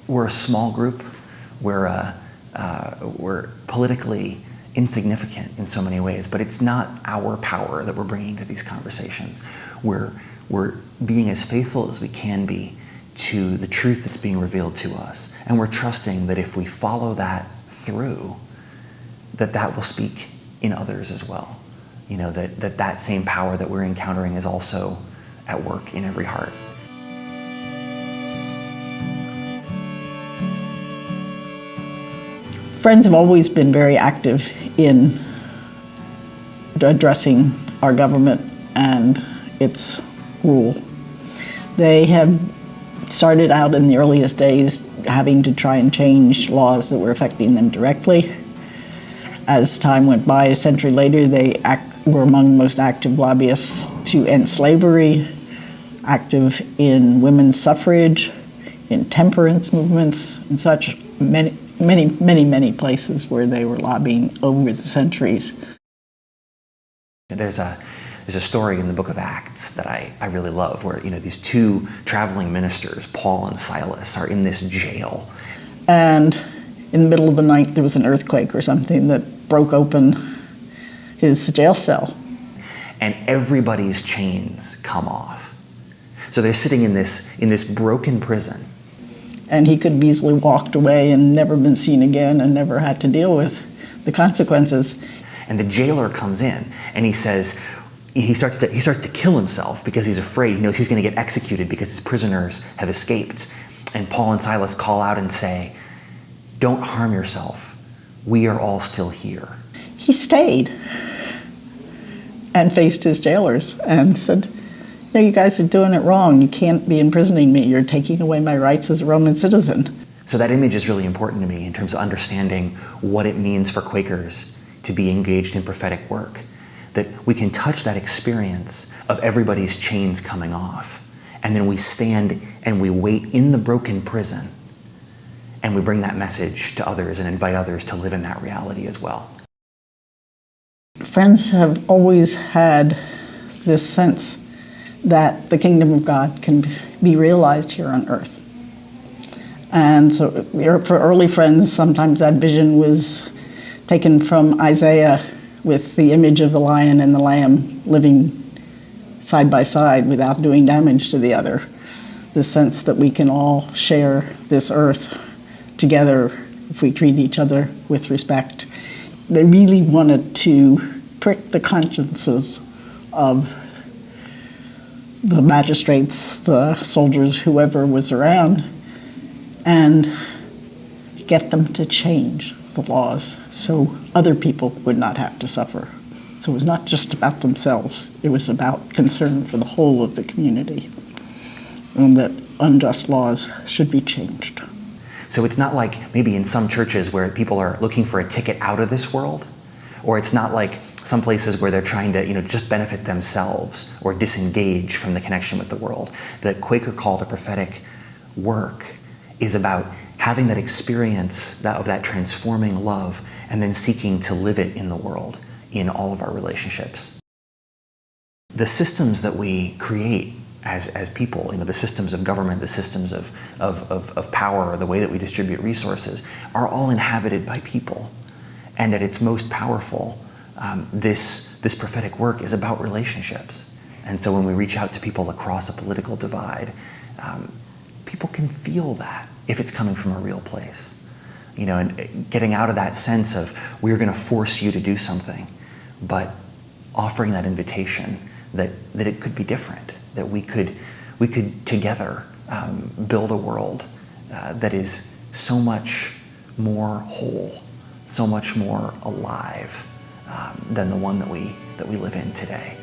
we're a small group. We're politically insignificant in so many ways, but it's not our power that we're bringing to these conversations. We're being as faithful as we can be to the truth that's being revealed to us, and we're trusting that if we follow that through, that will speak in others as well. You know, that same power that we're encountering is also at work in every heart. Friends have always been very active in addressing our government and its rule. They have started out in the earliest days having to try and change laws that were affecting them directly. As time went by, a century later, they were among the most active lobbyists to end slavery, active in women's suffrage, in temperance movements, and such. Many places where they were lobbying over the centuries. There's a story in the book of Acts that I really love where, you know, these two traveling ministers, Paul and Silas, are in this jail. And in the middle of the night there was an earthquake or something that broke open his jail cell. And everybody's chains come off. So they're sitting in this broken prison. And he could have easily walked away and never been seen again and never had to deal with the consequences. And the jailer comes in and he says, he starts to kill himself because he's afraid. He knows he's going to get executed because his prisoners have escaped. And Paul and Silas call out and say, "Don't harm yourself. We are all still here." He stayed and faced his jailers and said, "No, you guys are doing it wrong. You can't be imprisoning me. You're taking away my rights as a Roman citizen." So that image is really important to me in terms of understanding what it means for Quakers to be engaged in prophetic work. That we can touch that experience of everybody's chains coming off, and then we stand and we wait in the broken prison, and we bring that message to others and invite others to live in that reality as well. Friends have always had this sense that the kingdom of God can be realized here on earth. And so for early friends, sometimes that vision was taken from Isaiah with the image of the lion and the lamb living side by side without doing damage to the other. The sense that we can all share this earth together if we treat each other with respect. They really wanted to prick the consciences of the magistrates, the soldiers, whoever was around, and get them to change the laws so other people would not have to suffer. So it was not just about themselves, it was about concern for the whole of the community, and that unjust laws should be changed. So it's not like maybe in some churches where people are looking for a ticket out of this world, or it's not like some places where they're trying to, you know, just benefit themselves or disengage from the connection with the world. The Quaker call to prophetic work is about having that experience of that transforming love and then seeking to live it in the world, in all of our relationships. The systems that we create as people, you know, the systems of government, the systems of power, the way that we distribute resources, are all inhabited by people. And at its most powerful, this prophetic work is about relationships. And so when we reach out to people across a political divide, people can feel that if it's coming from a real place. You know, and getting out of that sense of we're going to force you to do something, but offering that invitation that it could be different, that we could together build a world that is so much more whole, so much more alive than the one that we live in today.